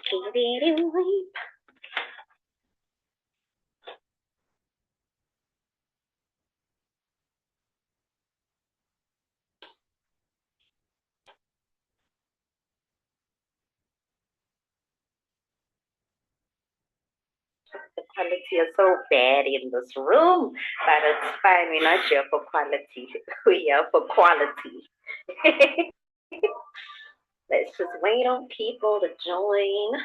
Give it away. The quality is so bad in this room, but it's fine. We're not here for quality. We're here for quality. Let's just wait on people to join.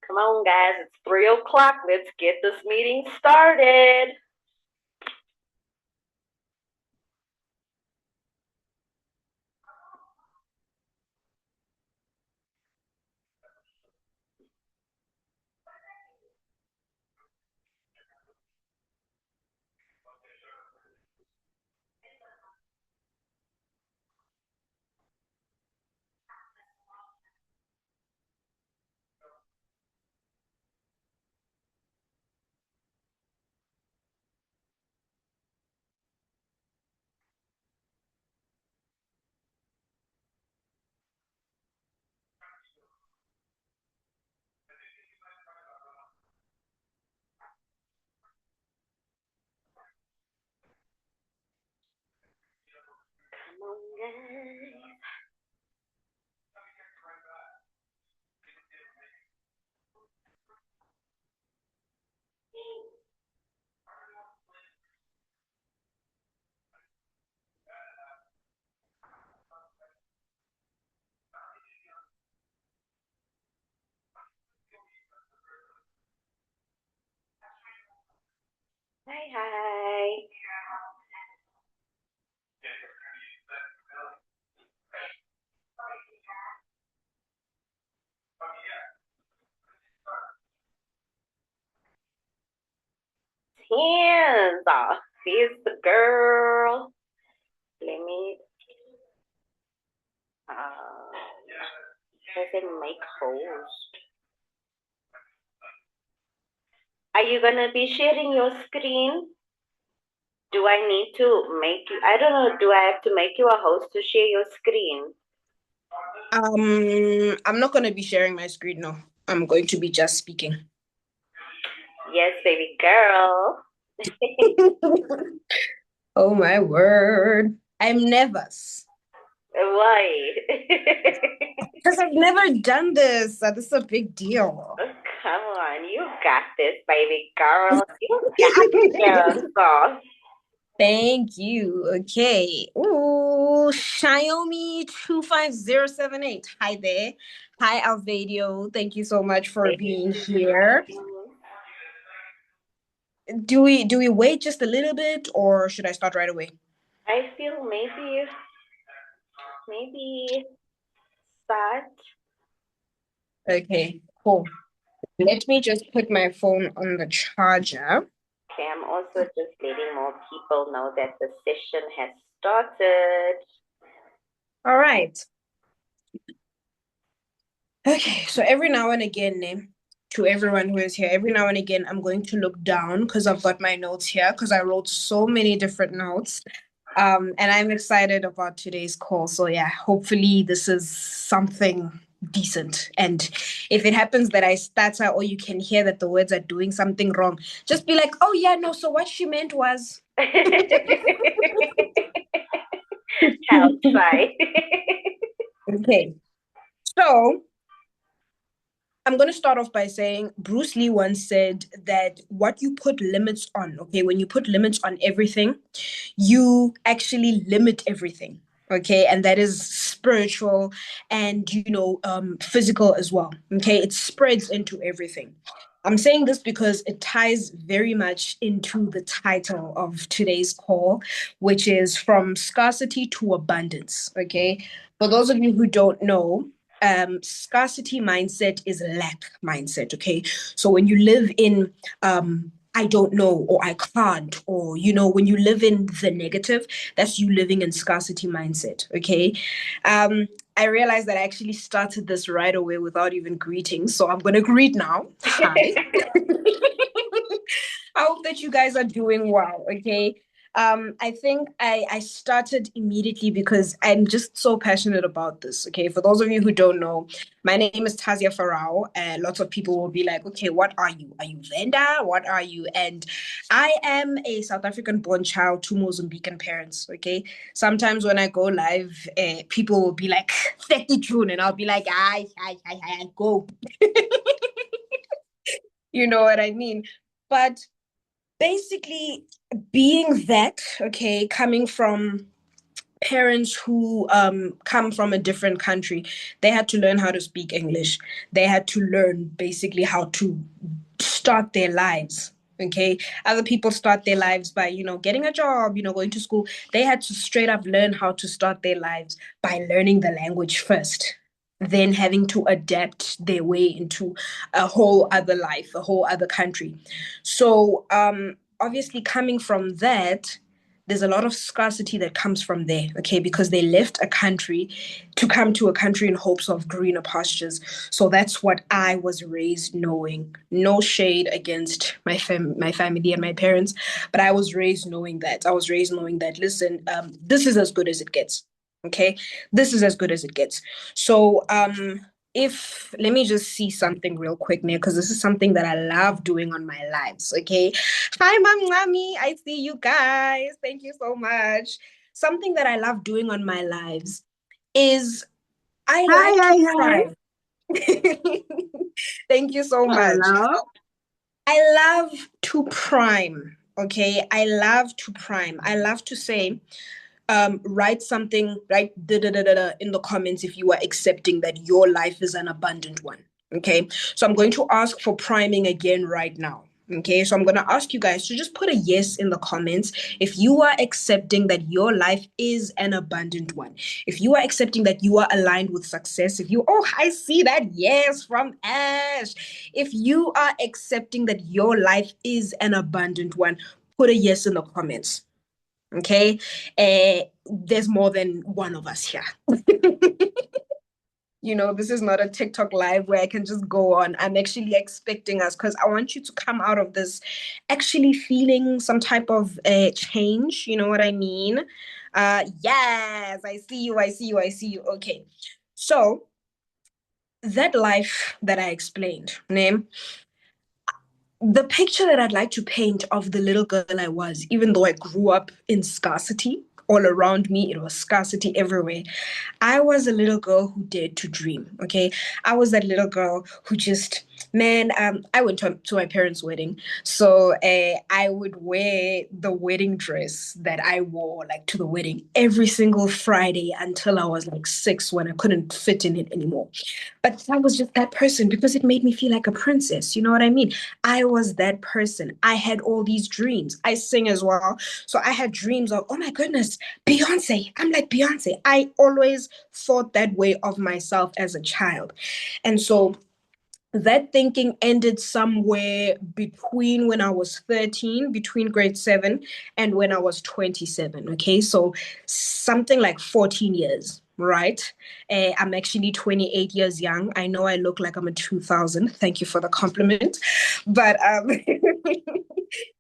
Come on, guys. It's 3 o'clock. Let's get this meeting started. Come on, guys. Hi, hi. Hands off. Here's the girl. Let me does it make host? Are you gonna be sharing your screen? Do I need to make you, I don't know, do I have to make you a host to share your screen? I'm not gonna be sharing my screen, no. I'm going to be just speaking. Yes, baby girl. Oh my word. I'm nervous. Why? Because I've never done this. This is a big deal. Oh, come on, you got this, baby girl. You got this. Thank you. Okay. Ooh, Xiaomi 25078. Hi there. Hi, Alvadio. Thank you so much for being here. Do we wait just a little bit, or should I start right away? I feel maybe start. Okay, cool. Let me just put my phone on the charger. Okay, I'm also just letting more people know that the session has started. All right. Okay, so every now and again, to everyone who is here, every now and again, I'm going to look down because I've got my notes here because I wrote so many different notes. And I'm excited about today's call. So yeah, hopefully this is something decent. And if it happens that I stutter or you can hear that the words are doing something wrong, just be like, oh yeah, no, so what she meant was. I'll try. Okay, so I'm going to start off by saying Bruce Lee once said that what you put limits on, okay, when you put limits on everything, you actually limit everything, okay, and that is spiritual and, physical as well, okay, it spreads into everything. I'm saying this because it ties very much into the title of today's call, which is From Scarcity to Abundance, okay? For those of you who don't know, scarcity mindset is a lack mindset, okay? So when you live in I don't know, or I can't, or when you live in the negative, that's you living in scarcity mindset, okay? I realized that I actually started this right away without even greeting. So I'm going to greet now. Hi. I hope that you guys are doing well. Okay. I think I started immediately because I'm just so passionate about this. Okay. For those of you who don't know, my name is Tazia Farrao. And lots of people will be like, okay, what are you? Are you Venda? What are you? And I am a South African born child to Mozambican parents. Okay. Sometimes when I go live, people will be like, 30 June, and I'll be like, I go. You know what I mean? But basically, being that, okay, coming from parents who come from a different country, they had to learn how to speak English. They had to learn basically how to start their lives. Okay. Other people start their lives by, getting a job, going to school. They had to straight up learn how to start their lives by learning the language first, then having to adapt their way into a whole other life, a whole other country. So, obviously, coming from that, there's a lot of scarcity that comes from there, okay, because they left a country to come to a country in hopes of greener pastures. So that's what I was raised knowing. No shade against my family and my parents, but I was raised knowing that. I was raised knowing that, listen, this is as good as it gets. Okay, this is as good as it gets. So, if let me just see something real quick now, because this is something that I love doing on my lives. Okay. Hi, Mom Mommy. I see you guys. Thank you so much. Something that I love doing on my lives is I Hi, like to hi, hi. prime. Thank you so much. Hello. I love to prime. Okay. I love to prime. I love to say, write something, write da, da, da, da, da, in the comments if you are accepting that your life is an abundant one. Okay. So I'm going to ask for priming again right now. Okay. So I'm going to ask you guys to just put a yes in the comments if you are accepting that your life is an abundant one. If you are accepting that you are aligned with success, if you, oh, I see that yes from Ash. If you are accepting that your life is an abundant one, put a yes in the comments. Okay. There's more than one of us here. This is not a TikTok live where I can just go on. I'm actually expecting us because I want you to come out of this actually feeling some type of change. You know what I mean? Yes, I see you. I see you. I see you. Okay. So that life that I explained, name the picture that I'd like to paint of the little girl I was, even though I grew up in scarcity all around me, it was scarcity everywhere. I was a little girl who dared to dream. Okay. I was that little girl who just, man, I went to my parents' wedding. So I would wear the wedding dress that I wore like to the wedding every single Friday until I was like 6 when I couldn't fit in it anymore. But I was just that person because it made me feel like a princess. You know what I mean? I was that person. I had all these dreams. I sing as well. So I had dreams of, oh my goodness, Beyonce. I'm like Beyonce. I always thought that way of myself as a child. And so that thinking ended somewhere between when I was 13, between grade 7 and when I was 27. Okay. So something like 14 years. Right. I'm actually 28 years young. I know I look like I'm a 2000. Thank you for the compliment. But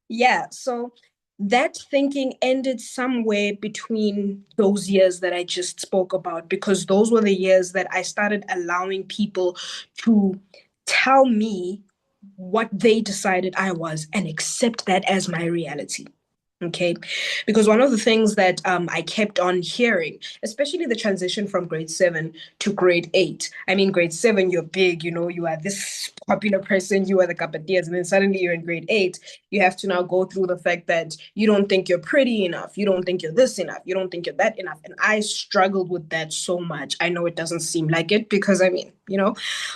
yeah, so that thinking ended somewhere between those years that I just spoke about, because those were the years that I started allowing people to tell me what they decided I was and accept that as my reality. Okay. Because one of the things that I kept on hearing, especially the transition from grade 7 to grade 8. I mean, grade 7, you're big, you are this popular person, you are the Kapatias, and then suddenly you're in grade 8. You have to now go through the fact that you don't think you're pretty enough. You don't think you're this enough. You don't think you're that enough. And I struggled with that so much. I know it doesn't seem like it because I mean,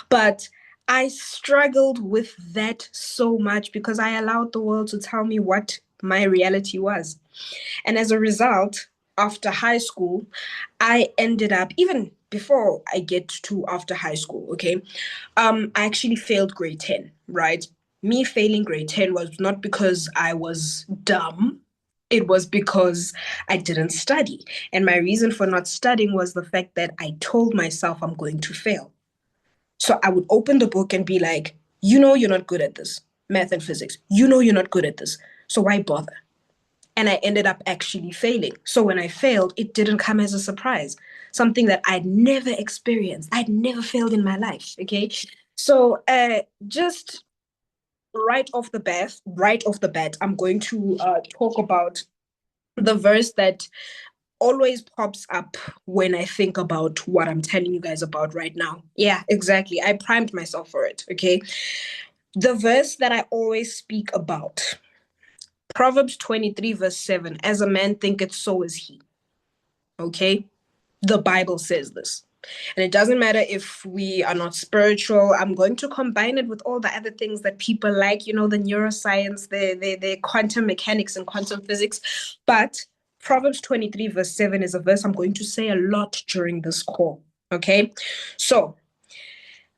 but I struggled with that so much because I allowed the world to tell me what my reality was. And as a result, after high school, I ended up, even before I get to after high school, okay, I actually failed grade 10, right? Me failing grade 10 was not because I was dumb. It was because I didn't study. And my reason for not studying was the fact that I told myself I'm going to fail. So I would open the book and be like, you know, you're not good at this, math and physics. You know, you're not good at this. So why bother? And I ended up actually failing. So when I failed, it didn't come as a surprise, something that I'd never experienced. I'd never failed in my life. Okay. So just right off the bat, I'm going to talk about the verse that always pops up when I think about what I'm telling you guys about right now. Yeah, exactly. I primed myself for it. Okay. The verse that I always speak about, Proverbs 23, verse 7, as a man thinketh, so is he. Okay. The Bible says this. And it doesn't matter if we are not spiritual. I'm going to combine it with all the other things that people like, you know, the neuroscience, the quantum mechanics and quantum physics. But Proverbs 23, verse 7 is a verse I'm going to say a lot during this call. Okay. So,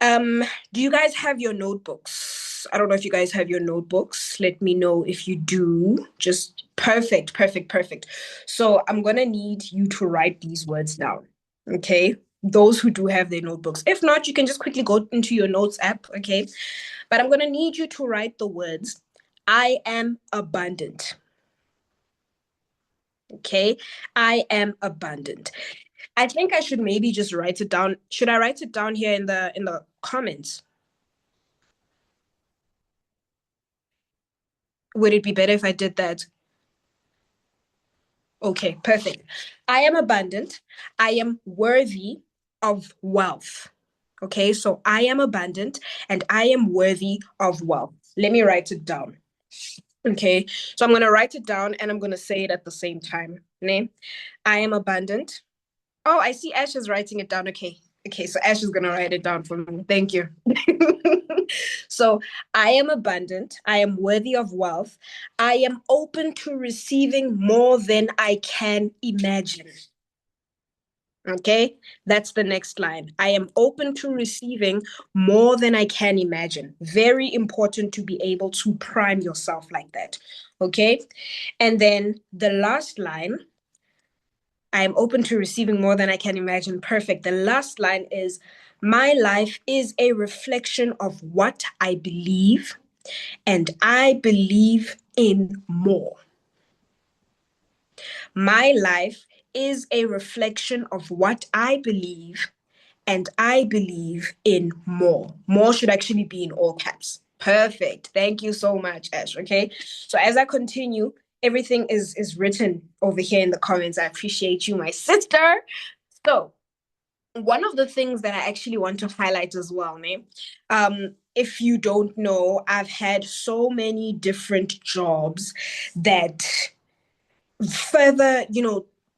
do you guys have your notebooks? I don't know if you guys have your notebooks. Let me know if you do. Just perfect, perfect, perfect. So I'm gonna need you to write these words down. Okay. Those who do have their notebooks. If not, you can just quickly go into your notes app. Okay. But I'm gonna need you to write the words, I am abundant. Okay. I am abundant. I think I should maybe just write it down. Should I write it down here in the comments? Would it be better if I did that? Okay, perfect. I am abundant. I am worthy of wealth. Okay, so I am abundant and I am worthy of wealth. Let me write it down. Okay, so I'm going to write it down and I'm going to say it at the same time. Ne? I am abundant. Oh, I see Ash is writing it down. Okay. Okay, so Ash is going to write it down for me. Thank you. So I am abundant. I am worthy of wealth. I am open to receiving more than I can imagine. Okay, that's the next line. I am open to receiving more than I can imagine. Very important to be able to prime yourself like that. Okay, and then the last line, I am open to receiving more than I can imagine. Perfect. The last line is, my life is a reflection of what I believe, and I believe in more. My life is a reflection of what I believe, and I believe in more. More should actually be in all caps. Perfect. Thank you so much, Ash. Okay. So as I continue, everything is written over here in the comments. I appreciate you, my sister. So one of the things that I actually want to highlight as well, ne? If you don't know, I've had so many different jobs that further,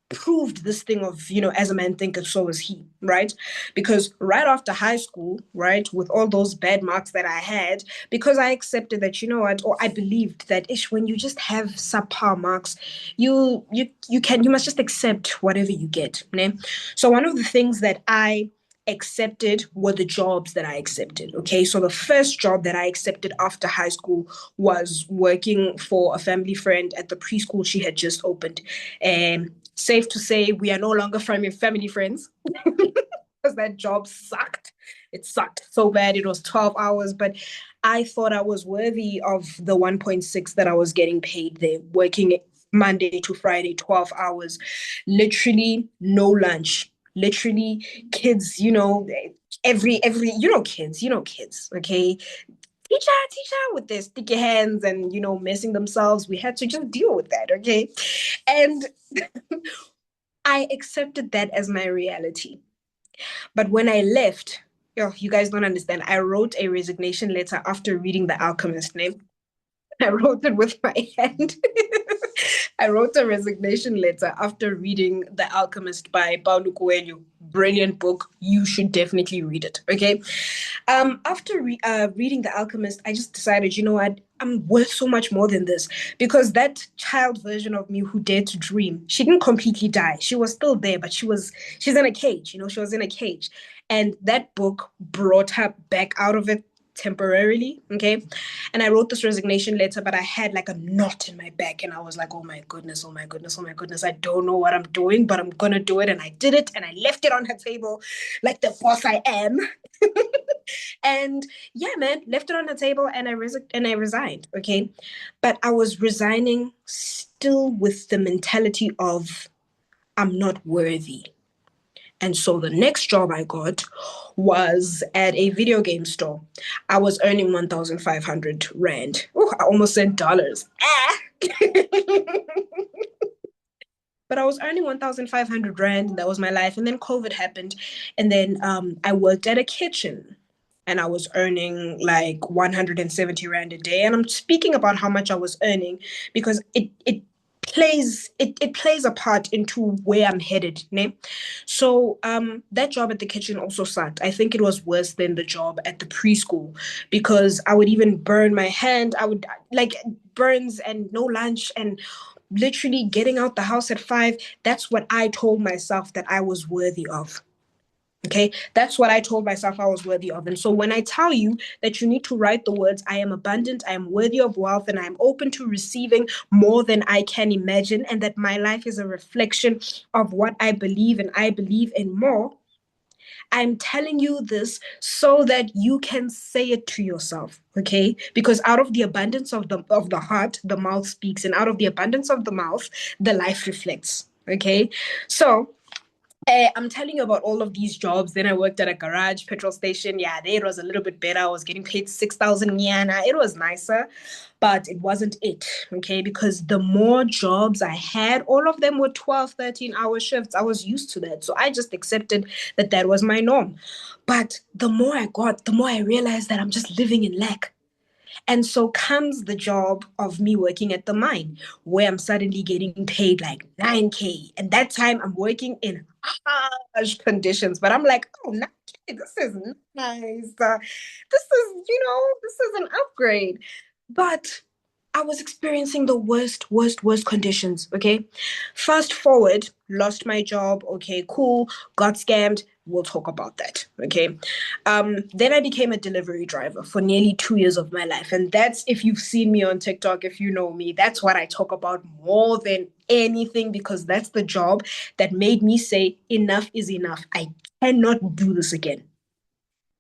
proved this thing of, as a man thinketh, so is he, right? Because right after high school, right, with all those bad marks that I had, because I accepted that, you know what, or I believed that ish, when you just have subpar marks, you must just accept whatever you get. Ne? So one of the things that I accepted were the jobs that I accepted. Okay. So the first job that I accepted after high school was working for a family friend at the preschool she had just opened. And safe to say, we are no longer family friends because that job sucked. It sucked so bad. It was 12 hours, but I thought I was worthy of the 1.6 that I was getting paid there, working Monday to Friday, 12 hours, literally no lunch, literally kids, every kids, okay, teacher with their sticky hands and messing themselves. We had to just deal with that, okay? And I accepted that as my reality. But when I left, you guys don't understand, I wrote a resignation letter after reading The Alchemist. Name, I wrote it with my hand. I wrote a resignation letter after reading The Alchemist by Paulo Coelho. Brilliant book. You should definitely read it. Okay. After reading The Alchemist, I just decided, you know what? I'm worth so much more than this, because that child version of me who dared to dream, she didn't completely die. She was still there, but she's in a cage. She was in a cage, and that book brought her back out of it temporarily, okay? And I wrote this resignation letter, but I had like a knot in my back, and I was like, oh my goodness, oh my goodness, oh my goodness, I don't know what I'm doing, but I'm gonna do it. And I did it, and I left it on her table like the boss I am. And yeah, man, left it on the table, and I resigned, okay? But I was resigning still with the mentality of I'm not worthy. And so the next job I got was at a video game store. I was earning 1,500 Rand. Oh, I almost said dollars. Ah! But I was earning 1,500 Rand, and that was my life. And then COVID happened. And then I worked at a kitchen, and I was earning like 170 Rand a day. And I'm speaking about how much I was earning because it plays a part into where I'm headed. Né? So that job at the kitchen also sucked. I think it was worse than the job at the preschool because I would even burn my hand. I would like burns and no lunch and literally getting out the house at 5. That's what I told myself that I was worthy of. Okay, that's what I told myself I was worthy of. And so when I tell you that you need to write the words, I am abundant, I am worthy of wealth, and I'm open to receiving more than I can imagine, and that my life is a reflection of what I believe, and I believe in more, I'm telling you this so that you can say it to yourself, okay? Because out of the abundance of the heart, the mouth speaks, and out of the abundance of the mouth, the life reflects, okay? So I'm telling you about all of these jobs. Then I worked at a garage petrol station. Yeah, there it was a little bit better. I was getting paid 6,000 yana. It was nicer, but it wasn't it. Okay, because the more jobs I had, all of them were 12, 13-hour shifts. I was used to that. So I just accepted that that was my norm. But the more I got, the more I realized that I'm just living in lack. And so comes the job of me working at the mine, where I'm suddenly getting paid like 9K. And that time I'm working in harsh conditions. But I'm like, oh, 9K, this is nice. This is an upgrade. But I was experiencing the worst conditions. Okay. Fast forward, lost my job. Okay, cool. Got scammed. We'll talk about that. Okay. Then I became a delivery driver for nearly 2 years of my life. And that's, if you've seen me on TikTok, if you know me, that's what I talk about more than anything because that's the job that made me say, enough is enough. I cannot do this again.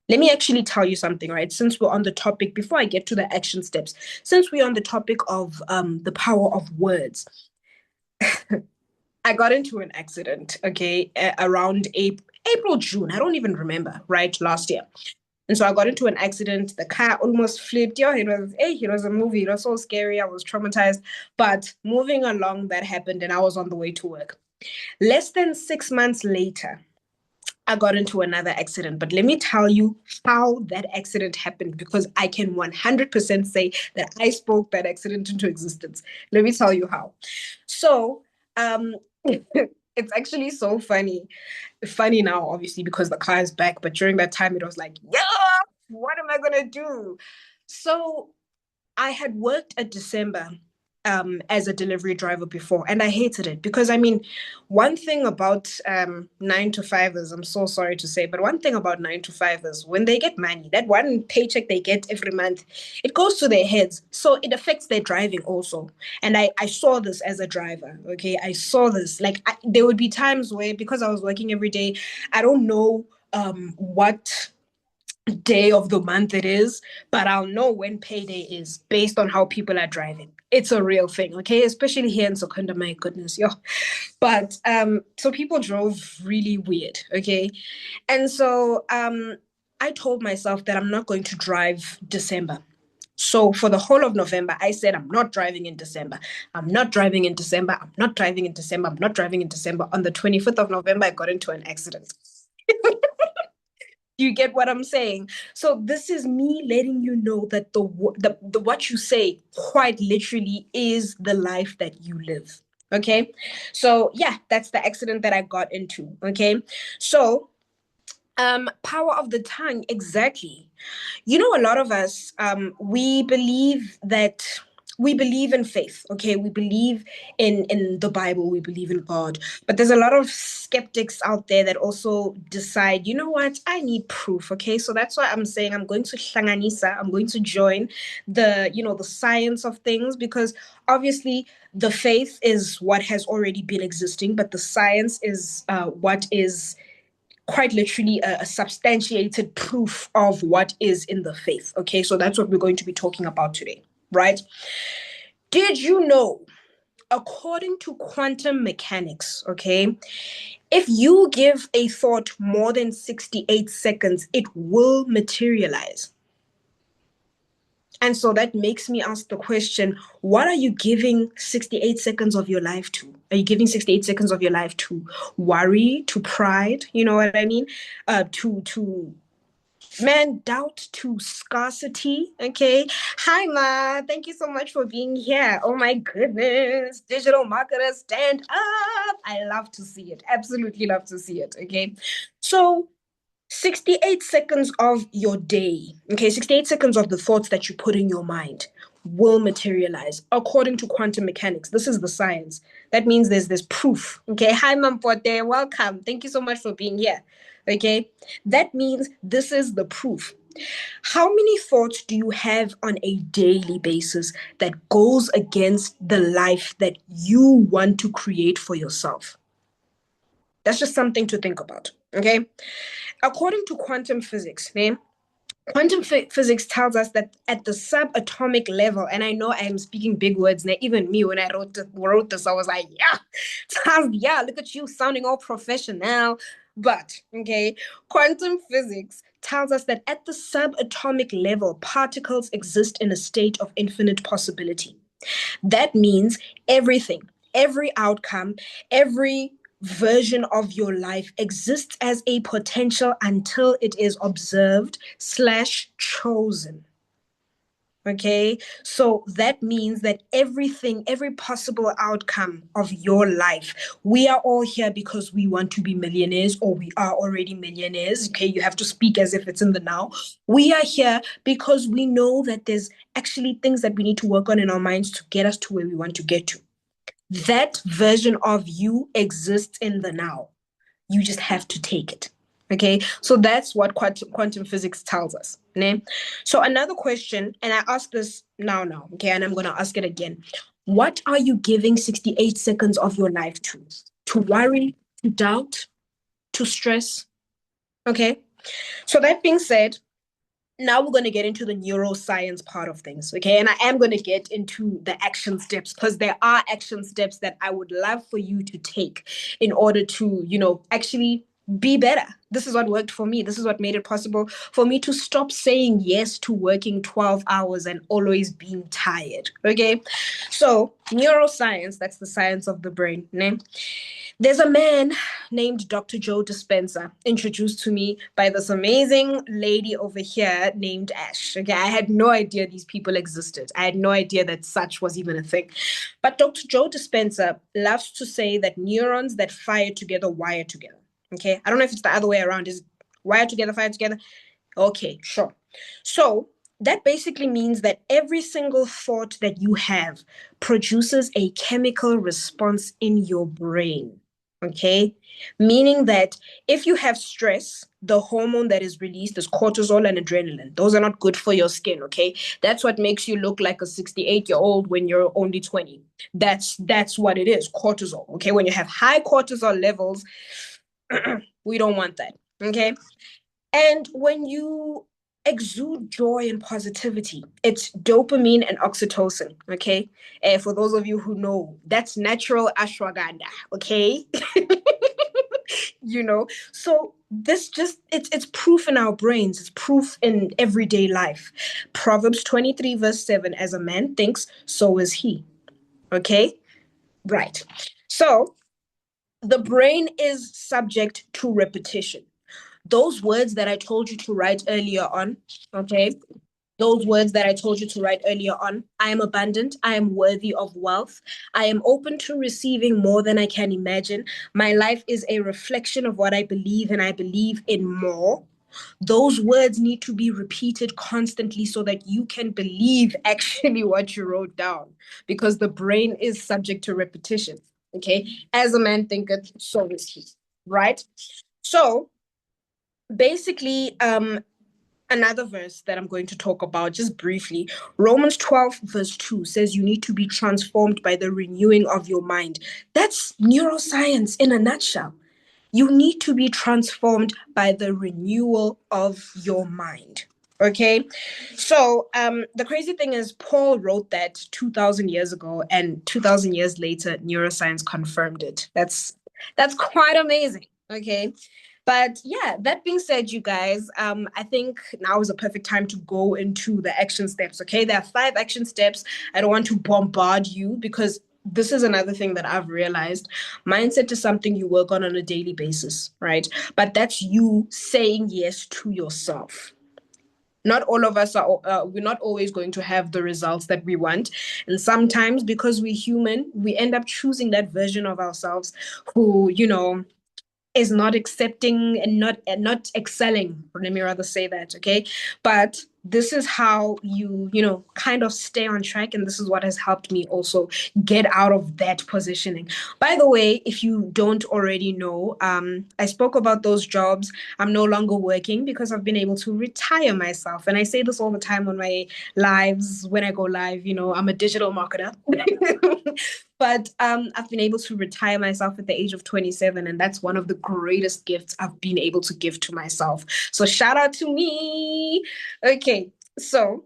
Let me actually tell you something, right? Since we're on the topic, before I get to the action steps, since we're on the topic of the power of words, I got into an accident, okay, around April, June. I don't even remember, right? Last year. And so I got into an accident. The car almost flipped. Yeah, it was a movie. It was so scary. I was traumatized. But moving along, that happened, and I was on the way to work. Less than 6 months later, I got into another accident. But let me tell you how that accident happened because I can 100% say that I spoke that accident into existence. Let me tell you how. So, it's actually so funny. Funny now, obviously, because the car is back. But during that time, it was like, yeah, what am I going to do? So I had worked at December as a delivery driver before, and I hated it because I mean, one thing about 9 to 5ers, I'm so sorry to say, but one thing about 9 to 5ers, when they get money, that one paycheck they get every month, it goes to their heads. So it affects their driving also. And I saw this as a driver, okay? I saw this. There would be times where, because I was working every day, I don't know what day of the month it is, but I'll know when payday is based on how people are driving. It's a real thing, okay? Especially here in Secunda, my goodness, yo. But so people drove really weird, okay? And so I told myself that I'm not going to drive December. So for the whole of November, I said, I'm not driving in December. I'm not driving in December. I'm not driving in December. I'm not driving in December. On the 25th of November, I got into an accident. You get what I'm saying? So this is me letting you know that the what you say quite literally is the life that you live. Okay? So yeah, that's the accident that I got into. Okay? So power of the tongue, exactly. You know, a lot of us we believe that we believe in faith, okay? We believe in the Bible, we believe in God. But there's a lot of skeptics out there that also decide, you know what, I need proof, okay? So that's why I'm saying I'm going to hlanganisa, I'm going to join the science of things, because obviously the faith is what has already been existing, but the science is what is quite literally a substantiated proof of what is in the faith. Okay, so that's what we're going to be talking about today, right? Did you know, according to quantum mechanics, okay, if you give a thought more than 68 seconds, it will materialize? And so that makes me ask the question, what are you giving 68 seconds of your life to? Are you giving 68 seconds of your life to worry, to pride? You know what I mean? To Man, doubt, to scarcity. Okay. Hi, Ma. Thank you so much for being here. Oh, my goodness. Digital marketers, stand up. I love to see it. Absolutely love to see it. Okay. So, 68 seconds of your day, okay, 68 seconds of the thoughts that you put in your mind will materialize according to quantum mechanics. This is the science. That means there's this proof. Okay. Hi, Mampote. Welcome. Thank you so much for being here. Okay. That means this is the proof. How many thoughts do you have on a daily basis that goes against the life that you want to create for yourself? That's just something to think about. Okay. According to quantum physics, quantum physics tells us that at the subatomic level, and I know I'm speaking big words now, even me when I wrote this, I was like, yeah, look at you sounding all professional. But, okay, quantum physics tells us that at the subatomic level, particles exist in a state of infinite possibility. That means everything, every outcome, every version of your life exists as a potential until it is observed slash chosen. Okay, so that means that everything, every possible outcome of your life, we are all here because we want to be millionaires, or we are already millionaires. Okay, you have to speak as if it's in the now. We are here because we know that there's actually things that we need to work on in our minds to get us to where we want to get to. That version of you exists in the now. You just have to take it. Okay, so that's what quantum physics tells us. Né? So another question, and I ask this now, okay, and I'm going to ask it again. What are you giving 68 seconds of your life to? To worry, to doubt, to stress? Okay, so that being said, now we're going to get into the neuroscience part of things, okay? And I am going to get into the action steps, because there are action steps that I would love for you to take in order to, actually be better. This is what worked for me. This is what made it possible for me to stop saying yes to working 12 hours and always being tired, okay? So, neuroscience, that's the science of the brain, né? There's a man named Dr. Joe Dispenza, introduced to me by this amazing lady over here named Ash. Okay, I had no idea these people existed. I had no idea that such was even a thing. But Dr. Joe Dispenza loves to say that neurons that fire together wire together. Okay, I don't know if it's the other way around. Is wire together, fire together? Okay, sure. So that basically means that every single thought that you have produces a chemical response in your brain. Okay, meaning that if you have stress, the hormone that is released is cortisol and adrenaline. Those are not good for your skin. Okay, that's what makes you look like a 68-year-old when you're only 20. That's what it is, cortisol. Okay, when you have high cortisol levels, we don't want that. Okay, and when you exude joy and positivity, it's dopamine and oxytocin, okay? For those of you who know, that's natural ashwagandha, okay? So this just, it's proof in our brains, it's proof in everyday life. Proverbs 23 verse 7, as a man thinks, so is he, okay? Right. So the brain is subject to repetition. Those words that I told you to write earlier on, okay? Those words that I told you to write earlier on. I am abundant. I am worthy of wealth. I am open to receiving more than I can imagine. My life is a reflection of what I believe, and I believe in more. Those words need to be repeated constantly so that you can believe actually what you wrote down, because the brain is subject to repetition. Okay. As a man thinketh, so is he. Right. So basically, another verse that I'm going to talk about just briefly, Romans 12, verse 2 says you need to be transformed by the renewing of your mind. That's neuroscience in a nutshell. You need to be transformed by the renewal of your mind. Okay. So the crazy thing is Paul wrote that 2000 years ago, and 2000 years later neuroscience confirmed it. That's quite amazing. Okay. But yeah, that being said, you guys, I think now is a perfect time to go into the action steps. Okay, there are 5 action steps. I don't want to bombard you, because this is another thing that I've realized. Mindset is something you work on a daily basis, right? But that's you saying yes to yourself. Not all of us are, we're not always going to have the results that we want. And sometimes, because we're human, we end up choosing that version of ourselves who, is not accepting and not excelling. Let me rather say that. Okay. But this is how you kind of stay on track, and this is what has helped me also get out of that positioning. By the way, if you don't already know, I spoke about those jobs. I'm no longer working because I've been able to retire myself, and I say this all the time on my lives. When I go live, I'm a digital marketer. But I've been able to retire myself at the age of 27, and that's one of the greatest gifts I've been able to give to myself. So shout out to me. Okay, so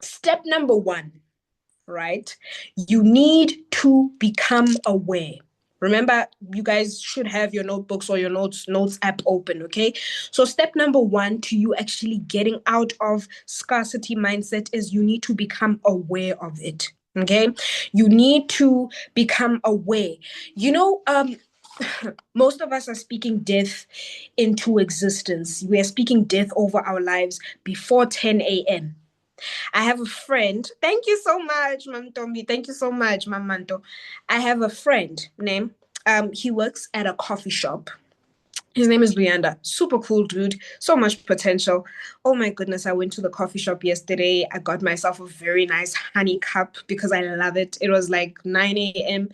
step number 1, right? You need to become aware. Remember, you guys should have your notebooks or your notes app open, okay? So step number 1 to you actually getting out of scarcity mindset is you need to become aware of it. Okay? You need to become aware. You know, most of us are speaking death into existence. We are speaking death over our lives before 10 a.m. I have a friend. Thank you so much, Mam Tombi. Thank you so much, Mam Manto. I have a friend named, he works at a coffee shop. His name is Leander. Super cool dude. So much potential. Oh my goodness. I went to the coffee shop yesterday. I got myself a very nice honey cup because I love it. It was like 9 a.m.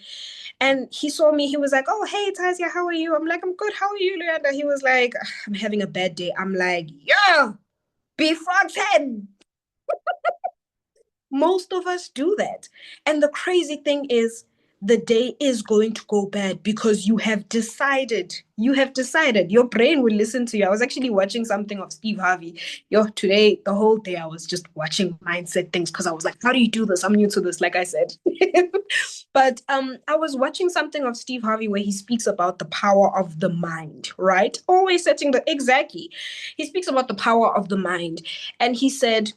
And he saw me. He was like, "Oh, hey, Tazia, how are you?" I'm like, "I'm good. How are you, Leander?" He was like, "I'm having a bad day." I'm like, "Yeah, before 10." Most of us do that. And the crazy thing is, the day is going to go bad because you have decided. You have decided. Your brain will listen to you. I was actually watching something of Steve Harvey. Today, the whole day, I was just watching mindset things because I was like, how do you do this? I'm new to this, like I said. But I was watching something of Steve Harvey where he speaks about the power of the mind, right? Always setting exactly. He speaks about the power of the mind. And he said,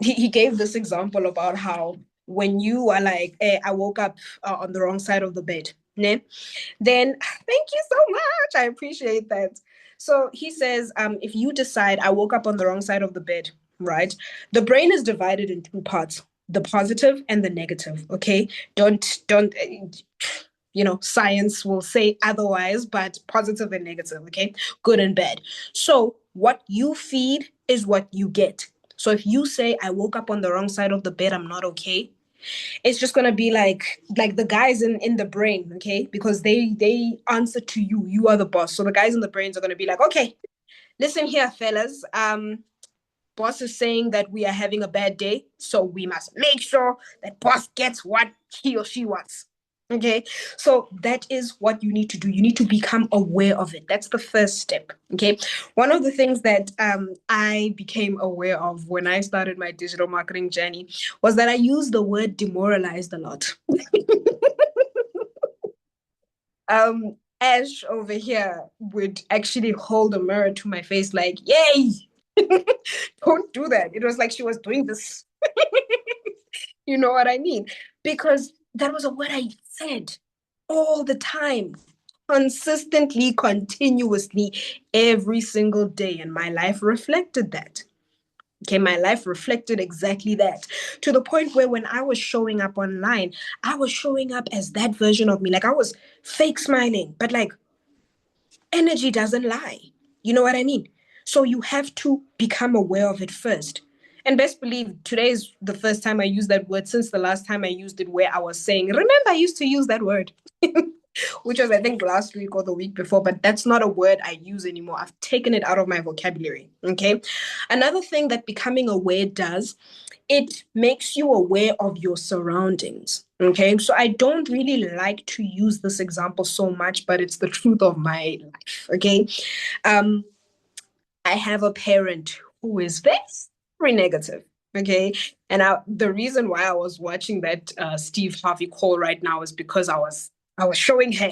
he gave this example about how when you are like, I woke up on the wrong side of the bed, ne? Then thank you so much. I appreciate that. So he says, if you decide I woke up on the wrong side of the bed, right? The brain is divided in 2 parts, the positive and the negative. Okay. Don't science will say otherwise, but positive and negative, okay? Good and bad. So what you feed is what you get. So if you say I woke up on the wrong side of the bed, I'm not okay, it's just gonna be like the guys in the brain, okay? Because they answer to you. You are the boss. So the guys in the brains are gonna be like, okay, listen here, fellas. Boss is saying that we are having a bad day, so we must make sure that boss gets what he or she wants. Okay, so that is what you need to do. You need to become aware of it. That's the first step. Okay, one of the things that I became aware of when I started my digital marketing journey was that I used the word demoralized a lot. Ash over here would actually hold a mirror to my face, like, "Yay, don't do that." It was like she was doing this. You know what I mean? Because that was a word I said all the time, consistently, continuously, every single day. And my life reflected that. Okay, my life reflected exactly that, to the point where when I was showing up online, I was showing up as that version of me. Like I was fake smiling, but like energy doesn't lie. You know what I mean? So you have to become aware of it first. And best believe today is the first time I used that word since the last time I used it, where I was saying, remember, I used to use that word, which was, I think, last week or the week before, but that's not a word I use anymore. I've taken it out of my vocabulary. Okay. Another thing that becoming aware does, it makes you aware of your surroundings. Okay. So I don't really like to use this example so much, but it's the truth of my life. Okay. Um, I have a parent who is very negative. Okay. And the reason why I was watching that Steve Harvey call right now is because I was showing her.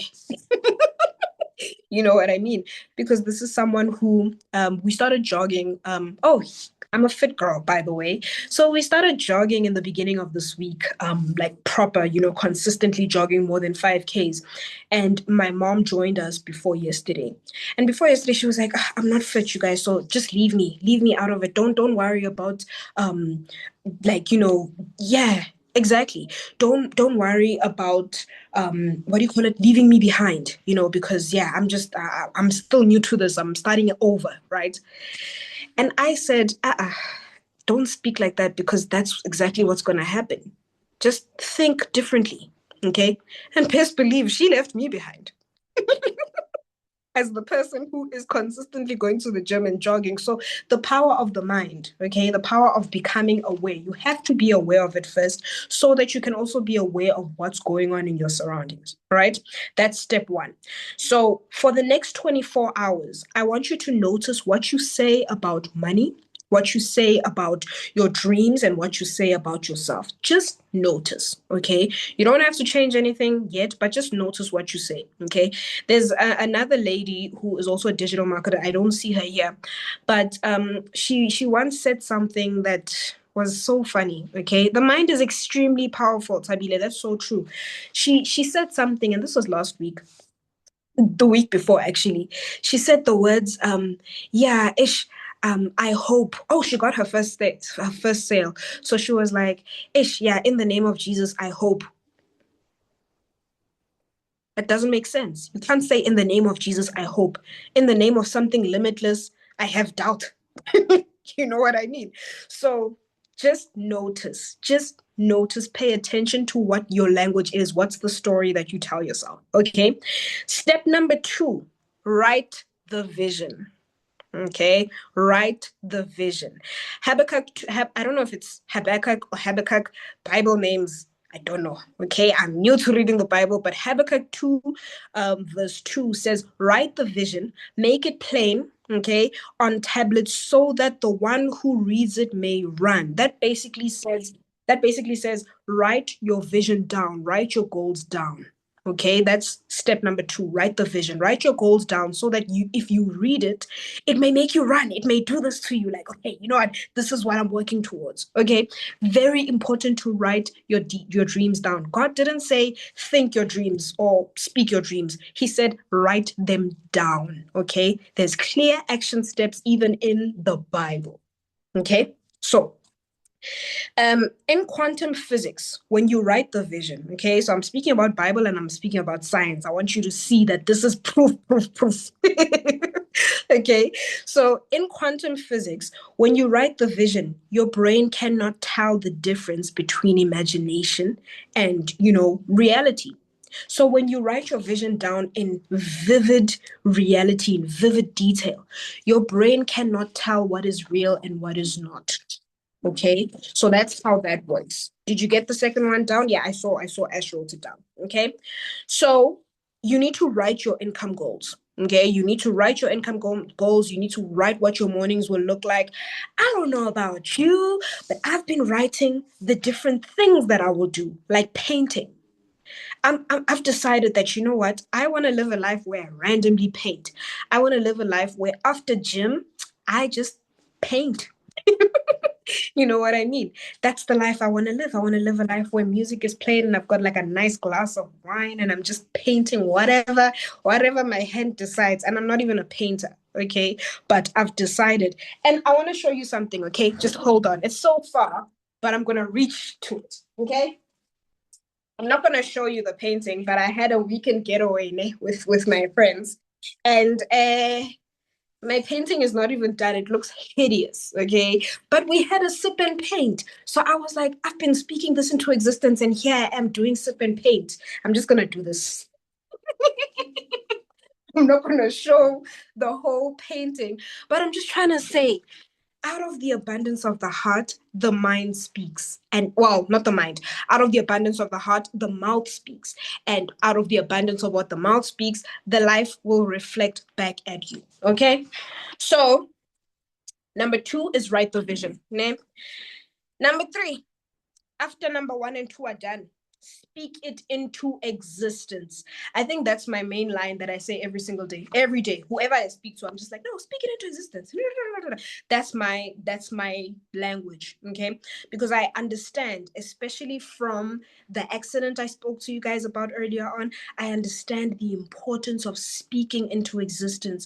You know what I mean? Because this is someone who we started jogging. I'm a fit girl, by the way. So we started jogging in the beginning of this week, like proper, consistently jogging more than 5Ks. And my mom joined us before yesterday. And before yesterday, she was like, "Ah, I'm not fit, you guys. So just leave me out of it. Don't worry about like, yeah, exactly. Don't worry about what do you call it, leaving me behind, because yeah, I'm still new to this, I'm starting it over, right? And I said, don't speak like that, because that's exactly what's going to happen. Just think differently. Okay. And best believe she left me behind as the person who is consistently going to the gym and jogging. So the power of the mind, okay, the power of becoming aware. You have to be aware of it first so that you can also be aware of what's going on in your surroundings, right? That's step one. So for the next 24 hours, I want you to notice what you say about money, what you say about your dreams, and what you say about yourself. Just notice, okay? You don't have to change anything yet, but just notice what you say, okay? There's another lady who is also a digital marketer. I don't see her here, but she once said something that was so funny. Okay, the mind is extremely powerful, Tabile. That's so true. She said something, and this was last week, the week before actually. She said the words, yeah, ish. I hope. Oh, she got her first sale. So she was like, ish, yeah, in the name of Jesus, I hope. That doesn't make sense. You can't say, in the name of Jesus, I hope. In the name of something limitless, I have doubt. You know what I mean? So just notice, pay attention to what your language is. What's the story that you tell yourself? Okay. Step number two, write the vision. Okay, write the vision. Habakkuk, I don't know if it's Habakkuk or Habakkuk, Bible names. I don't know. Okay, I'm new to reading the Bible, but Habakkuk 2, verse 2 says, write the vision, make it plain, okay, on tablets so that the one who reads it may run. That basically says, write your vision down, write your goals down. Okay, that's step number two. Write the vision, write your goals down so that if you read it, it may make you run. It may do this to you, like, okay, you know what? This is what I'm working towards. Okay, very important to write your dreams down. God didn't say think your dreams or speak your dreams. He said write them down. Okay, there's clear action steps even in the Bible. Okay, so in quantum physics, when you write the vision, okay, so I'm speaking about Bible and I'm speaking about science. I want you to see that this is proof. Okay, so in quantum physics, when you write the vision, your brain cannot tell the difference between imagination and, reality. So when you write your vision down in vivid reality, in vivid detail, your brain cannot tell what is real and what is not. Okay, so that's how that works. Did you get the second one down? Yeah, I saw Ash wrote it down. Okay, so you need to write your income goals. Okay, you need to write your income goals. You need to write what your mornings will look like. I don't know about you, but I've been writing the different things that I will do, like painting. I've decided that, you know what, I want to live a life where I randomly paint. I want to live a life where after gym, I just paint. You know what I mean? That's the life I want to live. I want to live a life where music is played and I've got like a nice glass of wine and I'm just painting whatever my hand decides. And I'm not even a painter, okay? But I've decided. And I want to show you something, okay? Just hold on. It's so far, but I'm going to reach to it, okay? I'm not going to show you the painting, but I had a weekend getaway with my friends. And My painting is not even done. It looks hideous, okay? But we had a sip and paint. So I was like, I've been speaking this into existence, and here I am doing sip and paint. I'm just going to do this. I'm not going to show the whole painting, but I'm just trying to say, out of the abundance of the heart, the mind speaks. And well, not the mind. Out of the abundance of the heart, the mouth speaks. And out of the abundance of what the mouth speaks, the life will reflect back at you. Okay? So, number 2 is write the vision. Name. Number 3, after number 1 and 2 are done, speak it into existence. I think that's my main line that I say every single day. Every day, whoever I speak to, I'm just like, no, speak it into existence. That's my language, okay? Because I understand, especially from the accident I spoke to you guys about earlier on, I understand the importance of speaking into existence.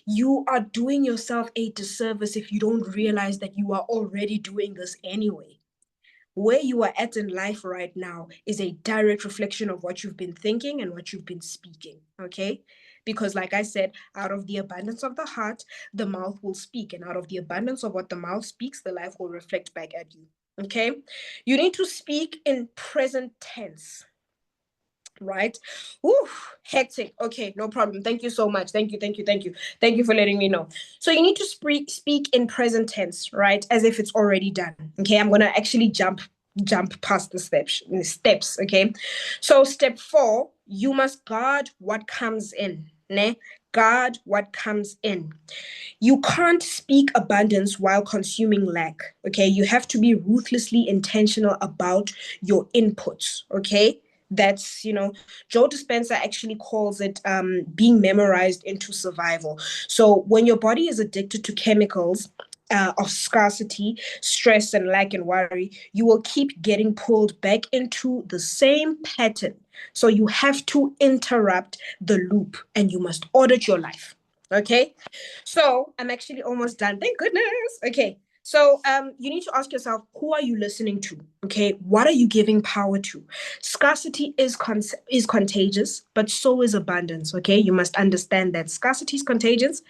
You are doing yourself a disservice if you don't realize that you are already doing this anyway. Where you are at in life right now is a direct reflection of what you've been thinking and what you've been speaking. Okay? Because, like I said, out of the abundance of the heart, the mouth will speak. And out of the abundance of what the mouth speaks, the life will reflect back at you. Okay? You need to speak in present tense, right? Ooh, hectic. Okay, no problem. Thank you so much. Thank you, thank you, thank you. Thank you for letting me know. So you need to speak in present tense, right? As if it's already done. Okay, I'm gonna actually jump past the steps. Okay, so step 4, you must guard what comes in. Ne? Guard what comes in. You can't speak abundance while consuming lack. Okay, you have to be ruthlessly intentional about your inputs. Okay, that's, Joe Dispenza actually calls it being memorized into survival. So when your body is addicted to chemicals of scarcity, stress, and lack and worry, you will keep getting pulled back into the same pattern. So you have to interrupt the loop and you must audit your life. Okay, so I'm actually almost done. Thank goodness. Okay. So you need to ask yourself, who are you listening to? Okay, what are you giving power to? Scarcity is contagious, but so is abundance. Okay, you must understand that scarcity is contagious,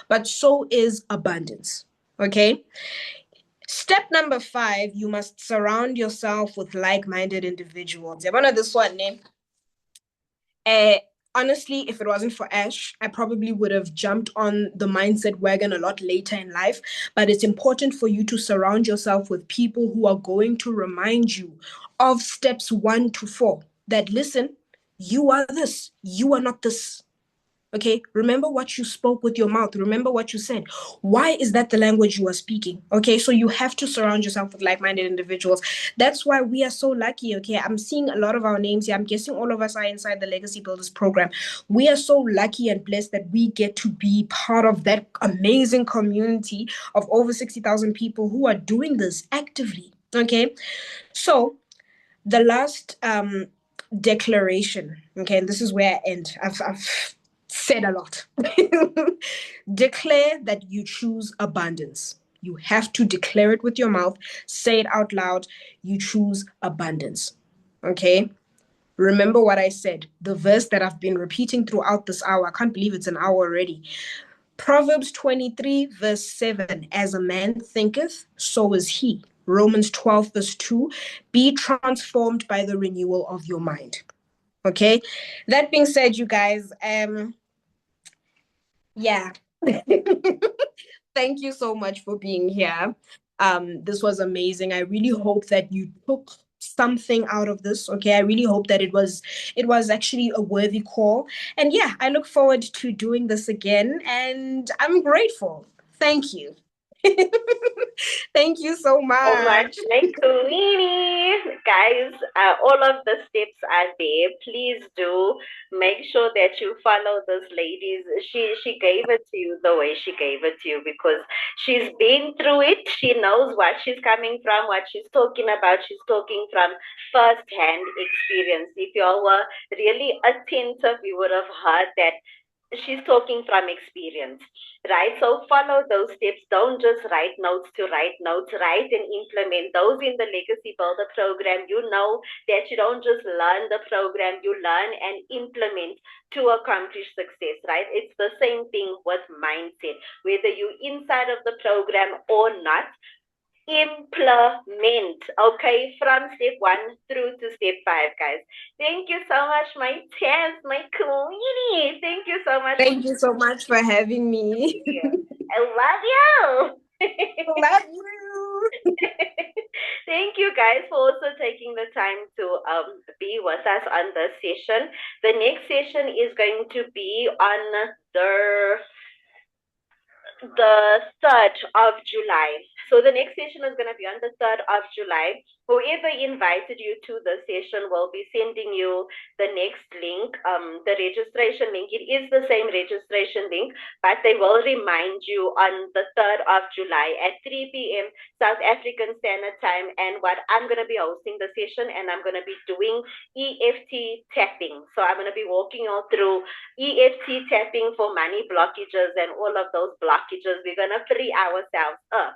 but so is abundance. Okay. Step number 5, you must surround yourself with like-minded individuals. One of this one name. Uh, Honestly, if it wasn't for Ash, I probably would have jumped on the mindset wagon a lot later in life. But it's important for you to surround yourself with people who are going to remind you of steps 1 to 4. That listen, you are this, you are not this. Okay, remember what you spoke with your mouth. Remember what you said. Why is that the language you are speaking? Okay, so you have to surround yourself with like-minded individuals. That's why we are so lucky. Okay, I'm seeing a lot of our names here. I'm guessing all of us are inside the Legacy Builders program. We are so lucky and blessed that we get to be part of that amazing community of over 60,000 people who are doing this actively. Okay, so the last declaration, okay, and this is where I end. I've said a lot. Declare that you choose abundance. You have to declare it with your mouth, say it out loud. You choose abundance. Okay. Remember what I said, the verse that I've been repeating throughout this hour. I can't believe it's an hour already. Proverbs 23, verse 7, as a man thinketh, so is he. Romans 12, verse 2, be transformed by the renewal of your mind. Okay. That being said, you guys, yeah. Thank you so much for being here. This was amazing. I really hope that you took something out of this. Okay. I really hope that it was actually a worthy call. And yeah, I look forward to doing this again. And I'm grateful. Thank you. Thank you so So much, much. like Queenie. Guys, all of the steps are there. Please do make sure that you follow those ladies. She gave it to you the way she gave it to you because she's been through it. She knows what she's coming from, what she's talking about. She's talking from first-hand experience. If you all were really attentive, you would have heard that she's talking from experience, right? So follow those steps. Don't just write notes to write notes. Write and implement those in the Legacy Builder program. You know that you don't just learn the program, you learn and implement to accomplish success, right? It's the same thing with mindset. Whether you're inside of the program or not, implement, okay, from step 1 through to step 5, guys. Thank you so much, my Taz, my queenie. Thank you so much for Thank you so much for having me. being here. I love you. Love you. Thank you guys for also taking the time to be with us on this session. The next session is going to be on the 3rd of July. So the next session is going to be on the 3rd of July. Whoever invited you to the session will be sending you the next link, the registration link. It is the same registration link, but they will remind you on the 3rd of July at 3 p.m. South African Standard Time. And what I'm going to be hosting the session, and I'm going to be doing EFT tapping. So I'm going to be walking you through EFT tapping for money blockages and all of those blockages. We're going to free ourselves up,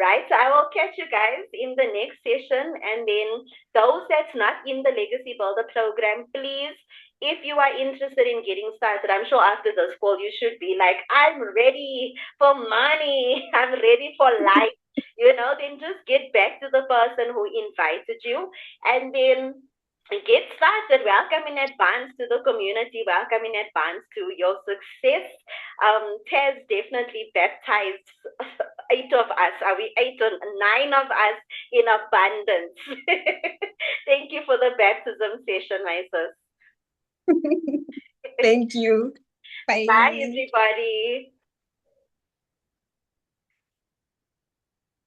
right? So I will catch you guys in the next session. And then those that's not in the Legacy Builder program, please, if you are interested in getting started, I'm sure after this call, you should be like, I'm ready for money. I'm ready for life. Then just get back to the person who invited you, and then get started. Welcome in advance to the community. Welcome in advance to your success. Tez definitely baptized 8 of us. Are we 8 or 9 of us in abundance? Thank you for the baptism session, my sis. Thank you. Bye. Bye, everybody.